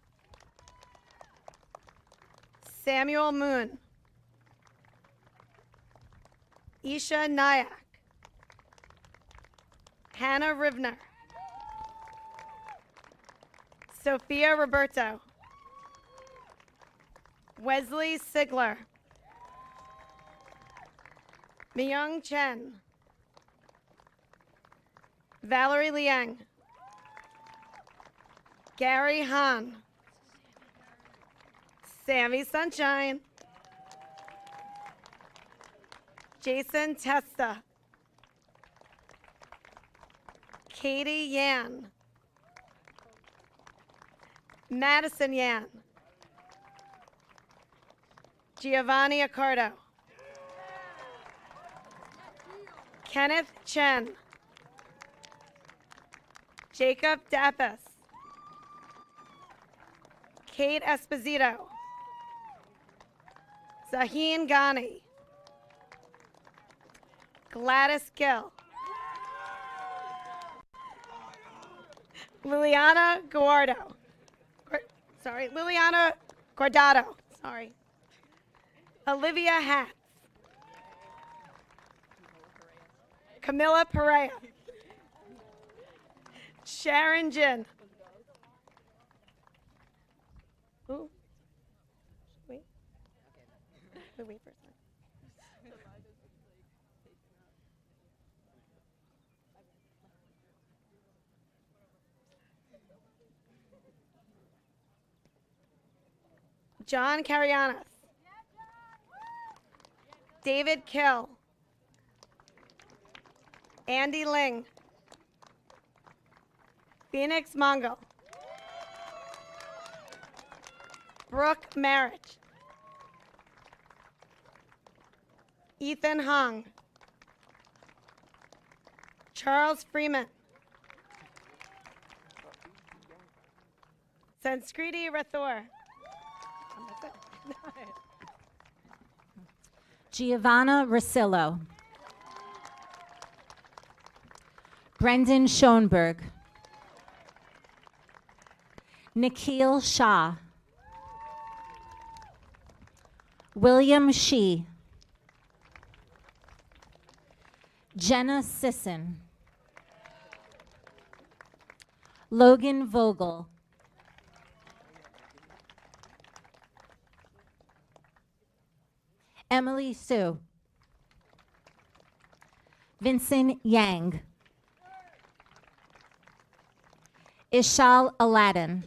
Samuel Moon. Isha Nayak. Hannah Rivner. Sophia Roberto. Wesley Sigler. Myung Chen. Valerie Liang. Gary Han. Sammy Sunshine. Jason Testa. Katie Yan. Madison Yan. Giovanni Accardo. Kenneth Chen. Jacob Dappes. Kate Esposito. Zaheen Ghani. Gladys Gill. Liliana Guardo. Liliana Guardado. Sorry. Olivia Hatz. Camilla Perea. Sharon Jin. Ooh. Wait. Wait for a second. John Carianas. David Kill. Andy Ling. Phoenix Mongol. Brooke Marriage. Ethan Hung. Charles Freeman. Sanskriti Rathore. Giovanna Rosillo. Brendan Schoenberg. Nikhil Shah. William Shee. Jenna Sisson. Logan Vogel. Emily Sue. Vincent Yang. Ishal Aladdin.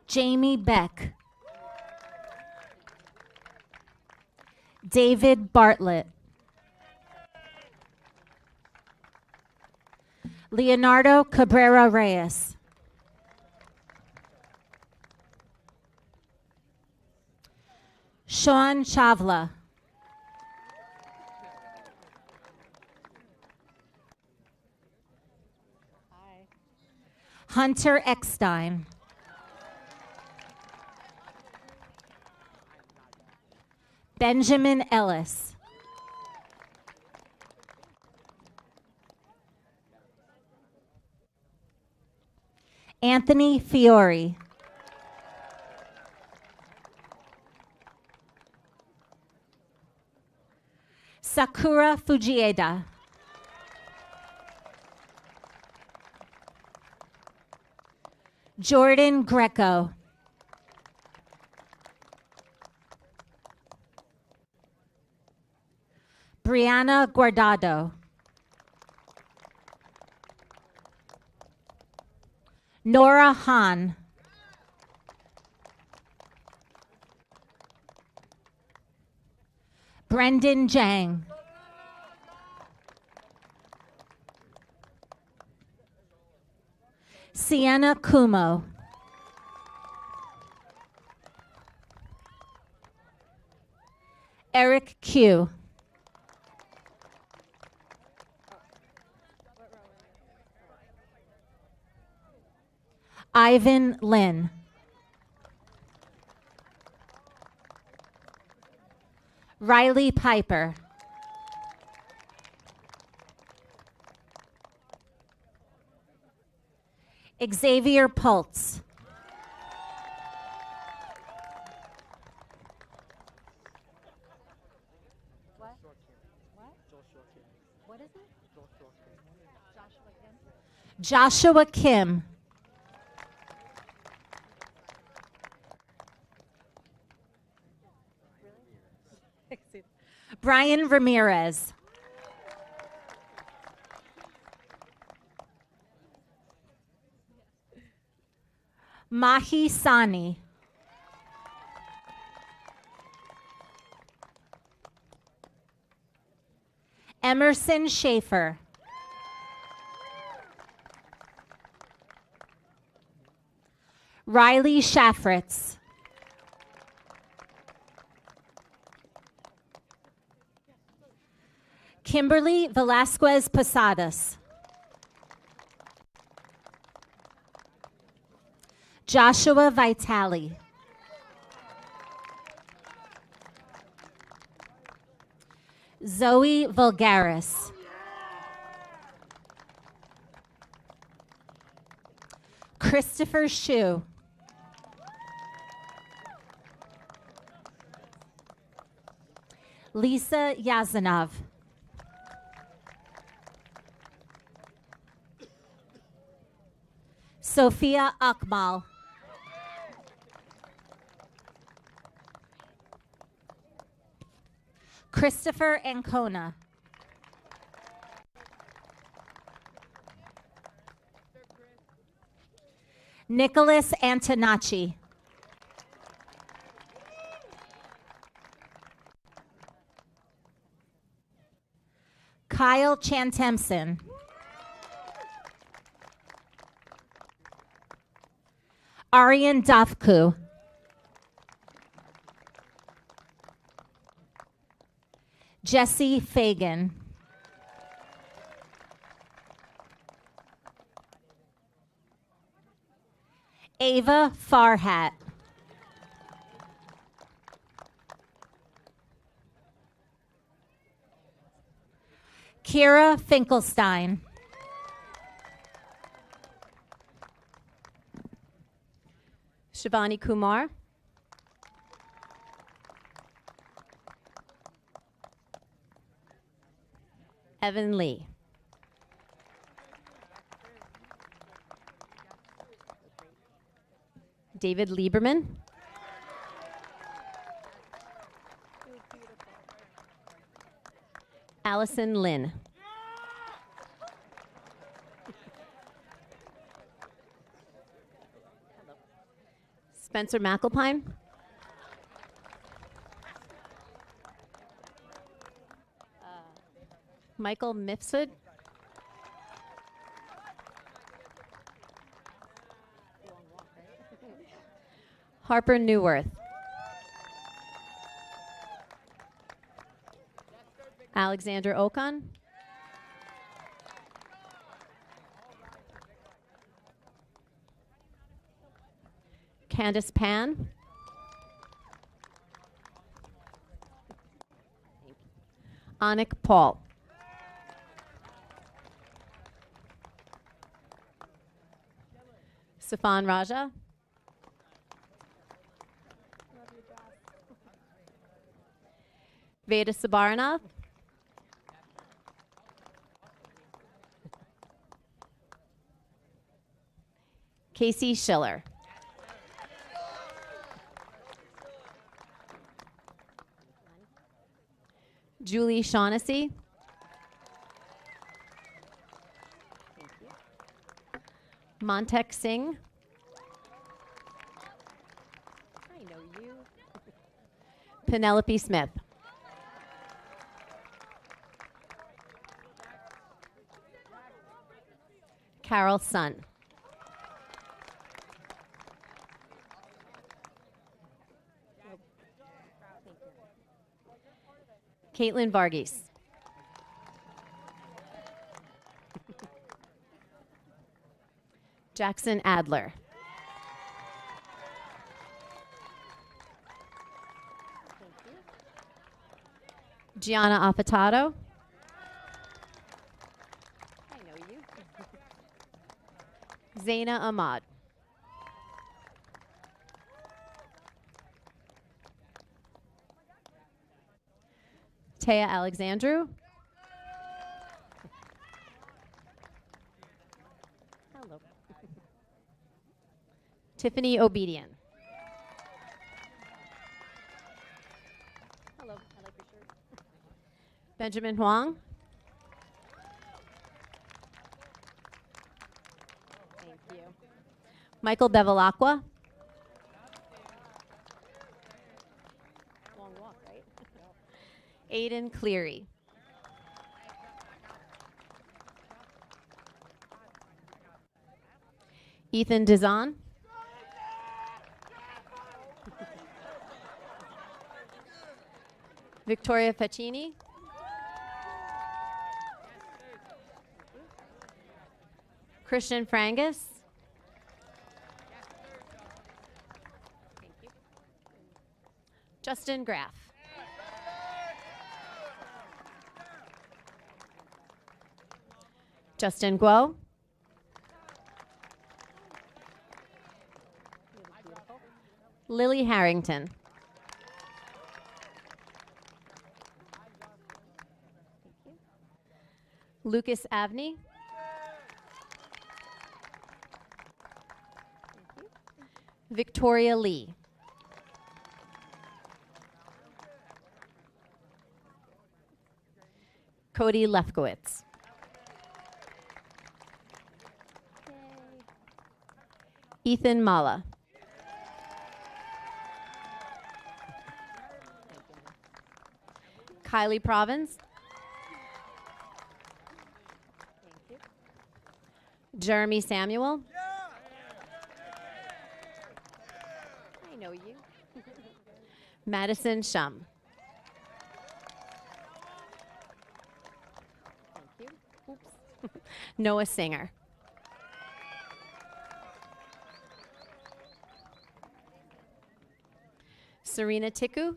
Jamie Beck. David Bartlett. Leonardo Cabrera Reyes. Sean Chavla. Hunter Eckstein. Benjamin Ellis. Anthony Fiore. Sakura Fujieda. Jordan Greco. Brianna Guardado. Nora Han. Brendan Jang. Sienna Kumo. Eric Q. Ivan Lin. Riley Piper. Xavier Pultz. What is it? Joshua Kim. Brian Ramirez. Mahi Sani. Emerson Schaefer. Riley Shaffritz. Kimberly Velasquez Posadas. Joshua Vitale. Zoe Vulgaris. Christopher Shu. Lisa Yazanov. Sophia Akmal. Christopher Ancona. Nicholas Antonacci. Kyle Chantemson. Aryan Dafku. Jesse Fagan. Ava Farhat. Kira Finkelstein. Shivani Kumar. Evan Lee. David Lieberman. Allison Lynn. Spencer McAlpine. Michael Mifsud. Harper Newworth. Alexander Okon. Candace Pan. Anik Paul. Safan Raja. Veda Sabaranath. Casey Schiller. Julie Shaughnessy. Montek Singh. I know you. Penelope Smith. Carol Sun. Caitlin Varghese. Jackson Adler. Gianna Affatato. I know you. Zaina Ahmad. Taya Alexandru. Hello. Tiffany Obedian. Hello. I like your shirt. Benjamin Huang. Thank you. Michael Bevilacqua. Long walk, right? Aiden Cleary. Ethan Dizon. Victoria Facchini. Christian Frangus. Thank you. Justin Graff. Justin Guo. Lily Harrington. Lucas Avney. Victoria Lee. Cody Lefkowitz. Ethan Mala. Kylie Provins. Jeremy Samuel. I know you. Madison Shum. Thank you. Oops. Noah Singer. Serena Tiku.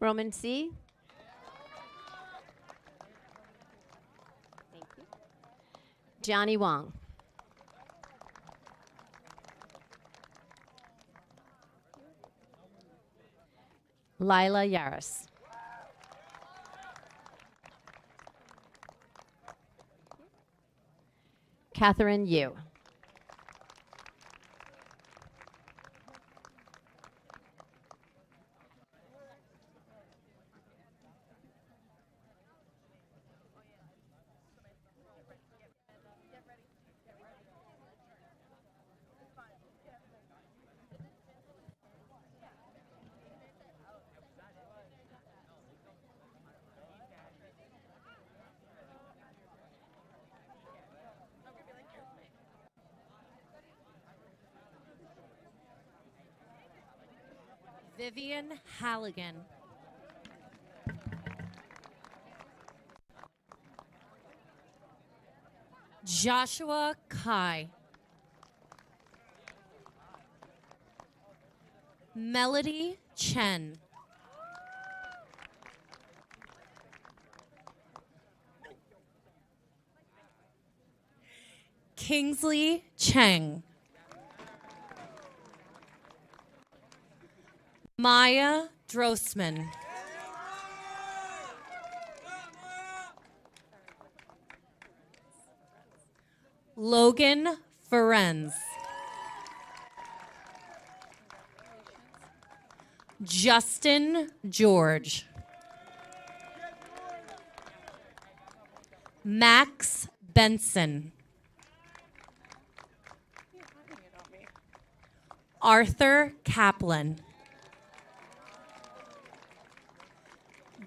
Roman C. Thank you. Johnny Wong. Lila Yaris. Catherine Yu. Vivian Halligan. Joshua Kai. Melody Chen. Kingsley Cheng. Maya Drossman. Logan Ferenz. Justin George. Max Benson. Arthur Kaplan.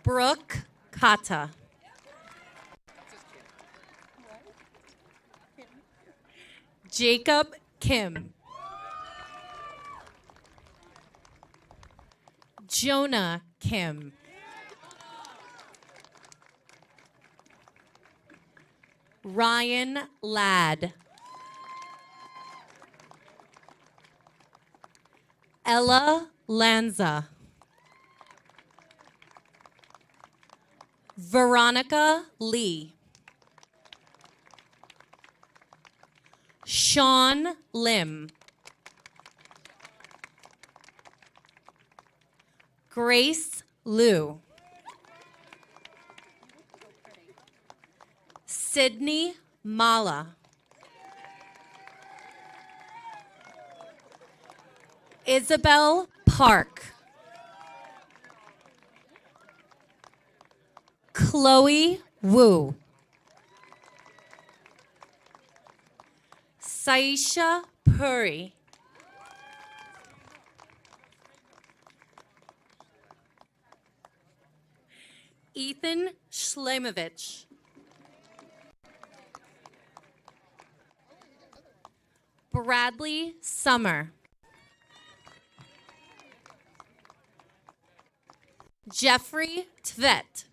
Brooke Kata. Jacob Kim. Jonah Kim. Ryan Ladd. Ella Lanza. Veronica Lee. Sean Lim. Grace Liu. Sydney Mala. Isabel Park. Chloe Wu. Saisha Puri. Ethan Shlemovich. Bradley Summer. Jeffrey Tvet.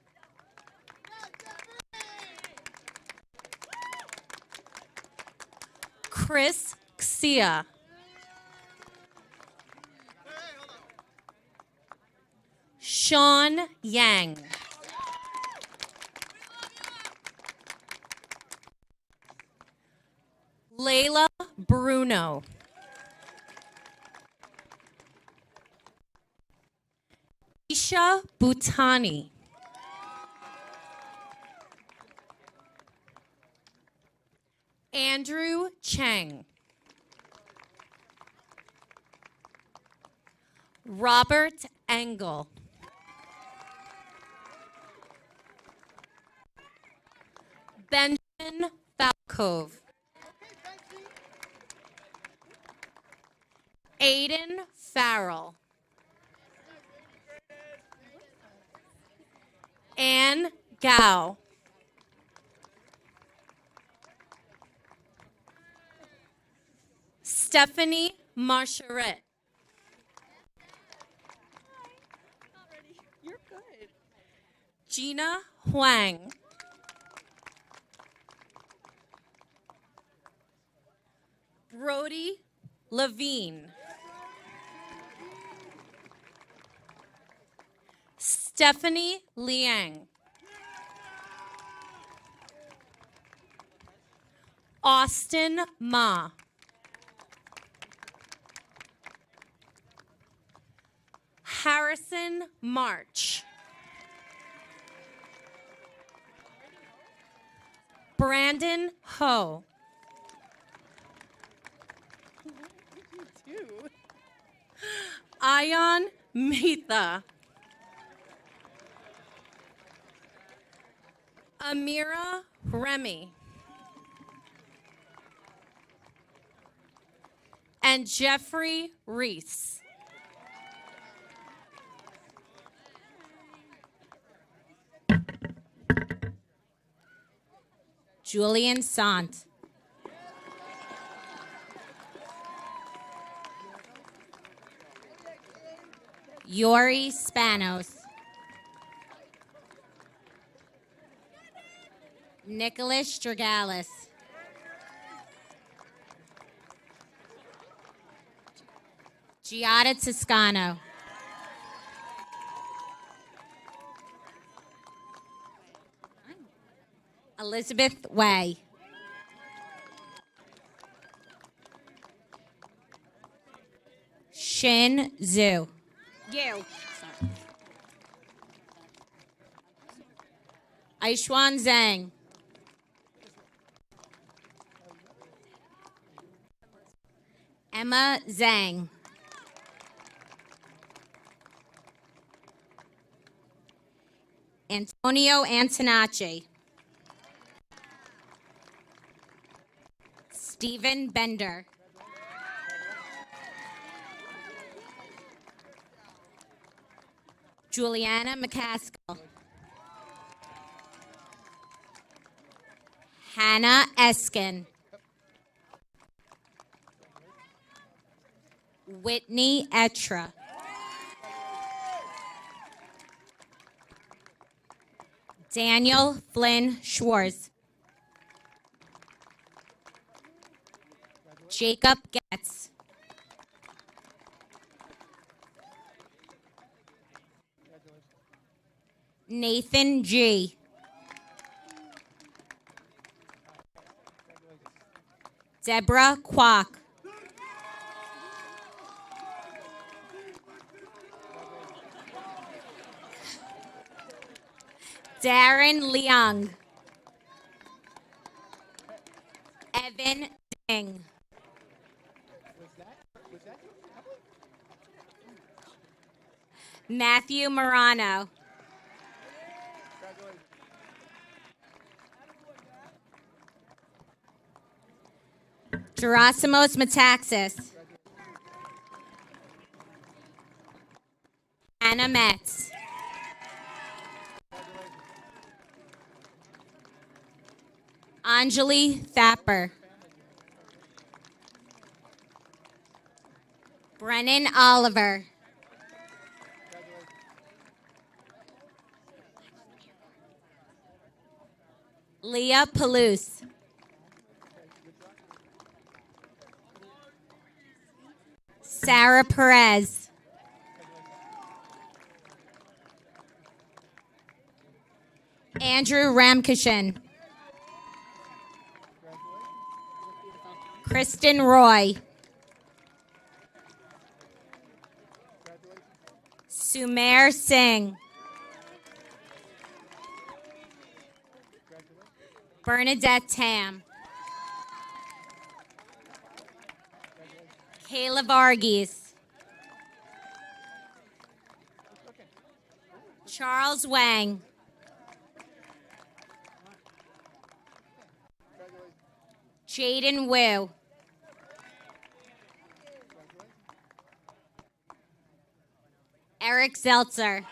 Chris Xia. Sean Yang. Layla Bruno. Isha Bhutani. Andrew Chang. Robert Engel. Benjamin Falkove. Aiden Farrell. Anne Gao. Stephanie Marcheret. You're good. Gina Huang. Brody Levine. Stephanie Liang. Austin Ma. Harrison March. Brandon Ho. Ayan Mitha. Amira Remy. And Jeffrey Reese. Julian Sant. Yori Spanos. Nicholas Stragalis. Giada Toscano. Elizabeth Way. Shin Zhu. You. Aishwan Zhang. Emma Zhang. Antonio Antonacci. Stephen Bender. Juliana McCaskill. Hannah Eskin. Whitney Etra. Daniel Flynn Schwartz. Jacob Getz. Nathan G. Deborah Kwok. Darren Leung. Evan Ding. Matthew Morano. Gerasimos Metaxas. Anna Metz. Anjali Thapper. Brennan Oliver. Leah Palouse. Sarah Perez. Andrew Ramkishan. Kristen Roy. Sumer Singh. Bernadette Tam. Kayla Varghese. Charles Wang. Jaden Wu. Eric Zeltzer.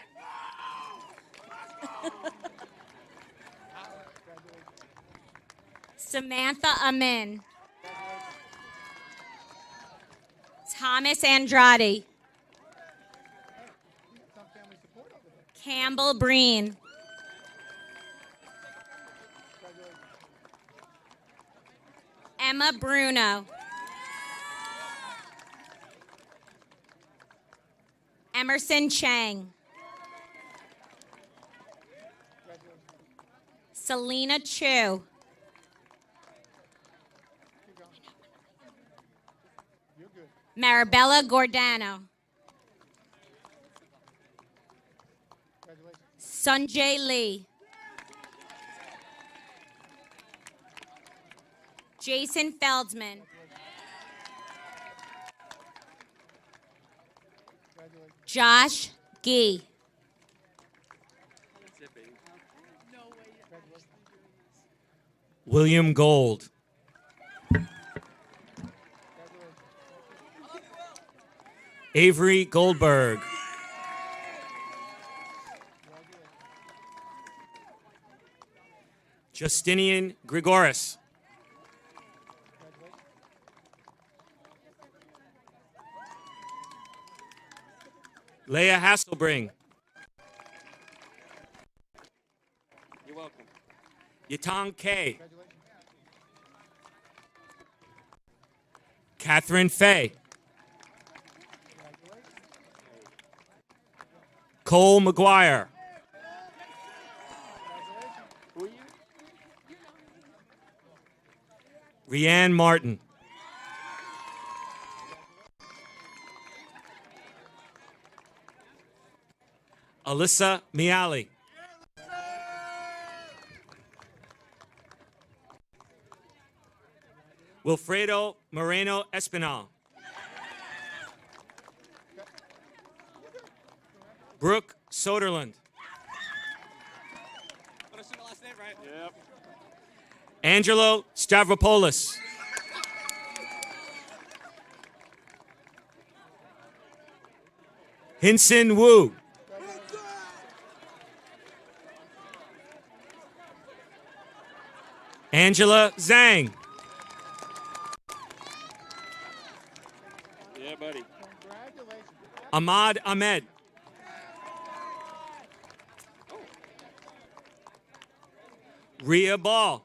Samantha Amin. Thomas Andrade. Campbell Breen. Emma Bruno. Emerson Chang. Selena Chu. Marabella Gordano. Sanjay Lee. Jason Feldman. Josh Gee. William Gold. Avery Goldberg. Justinian Grigoris. Leah Hasselbring. You're welcome. Yatong K. Catherine Fay. Cole McGuire. Rianne Martin. Alyssa Miali. Wilfredo Moreno Espinal. Brooke Soderlund. Angelo Stavropoulos. Hinson Wu. Angela Zhang. Yeah, buddy. Ahmad Ahmed. Rhea Ball.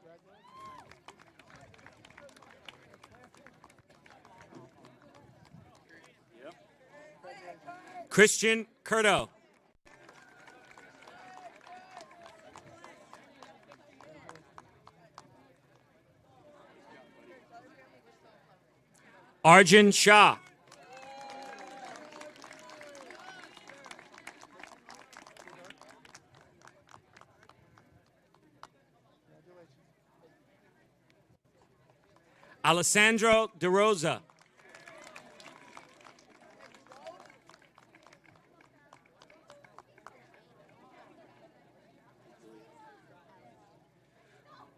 Christian Curto. Arjun Shah. Alessandro De Rosa.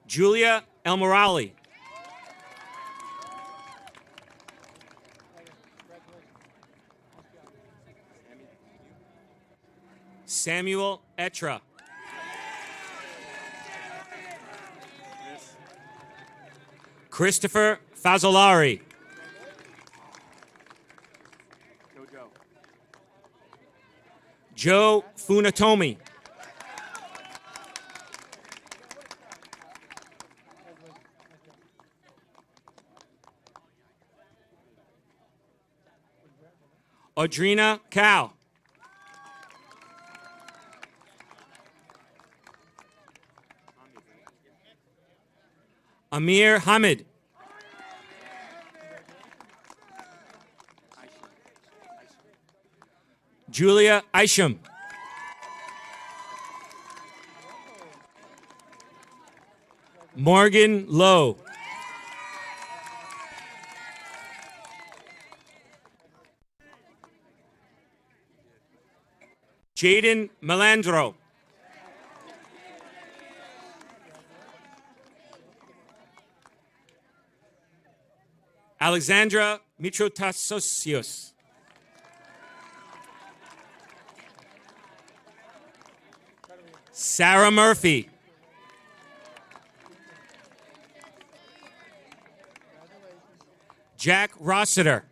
Julia El Morali. Samuel Etra. Christopher Fazzolari. Joe Funatomi. Audrina Cow. Amir Hamid. Julia Isham. Morgan Lowe. Jaden Melandro. Alexandra Mitrotasosios. Sarah Murphy. Jack Rossiter.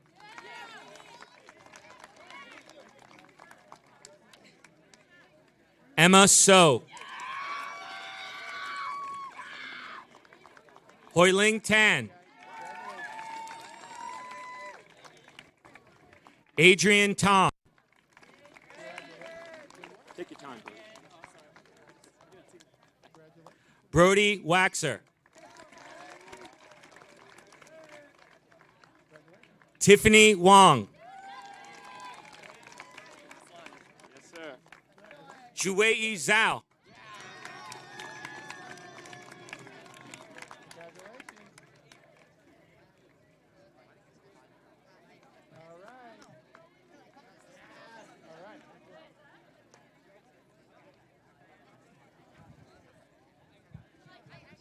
Emma So. Hoiling Tan. Adrian Tom. Take your time, please. Brody Waxer. Tiffany Wong. Yes, sir. Juwei Zhao.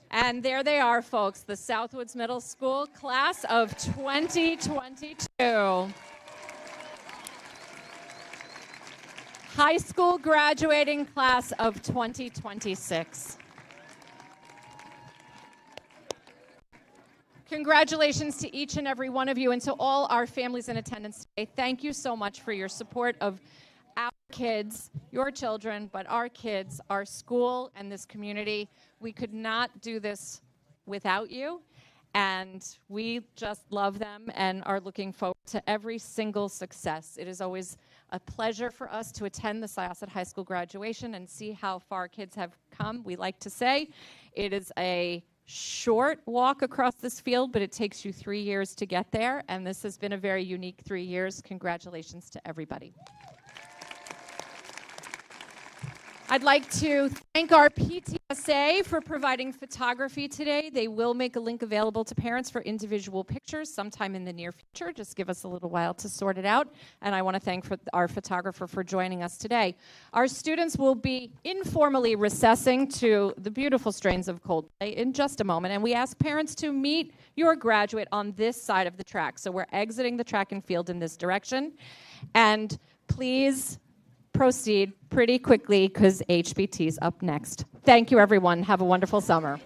And there they are, folks, the Southwoods Middle School class of 2022. High school graduating class of 2026. Congratulations to each and every one of you and to all our families in attendance today. Thank you so much for your support of our kids, your children, but our kids, our school, and this community. We could not do this without you, and we just love them and are looking forward to every single success. It is always a pleasure for us to attend the Syosset High School graduation and see how far kids have come. We like to say it is a short walk across this field, but it takes you 3 years to get there, and this has been a very unique 3 years. Congratulations to everybody. I'd like to thank our PTSA for providing photography today. They will make a link available to parents for individual pictures sometime in the near future. Just give us a little while to sort it out. And I want to thank our photographer for joining us today. Our students will be informally recessing to the beautiful strains of Coldplay in just a moment. And we ask parents to meet your graduate on this side of the track. So we're exiting the track and field in this direction. And Please proceed pretty quickly because HBT's up next. Thank you, everyone. Have a wonderful summer.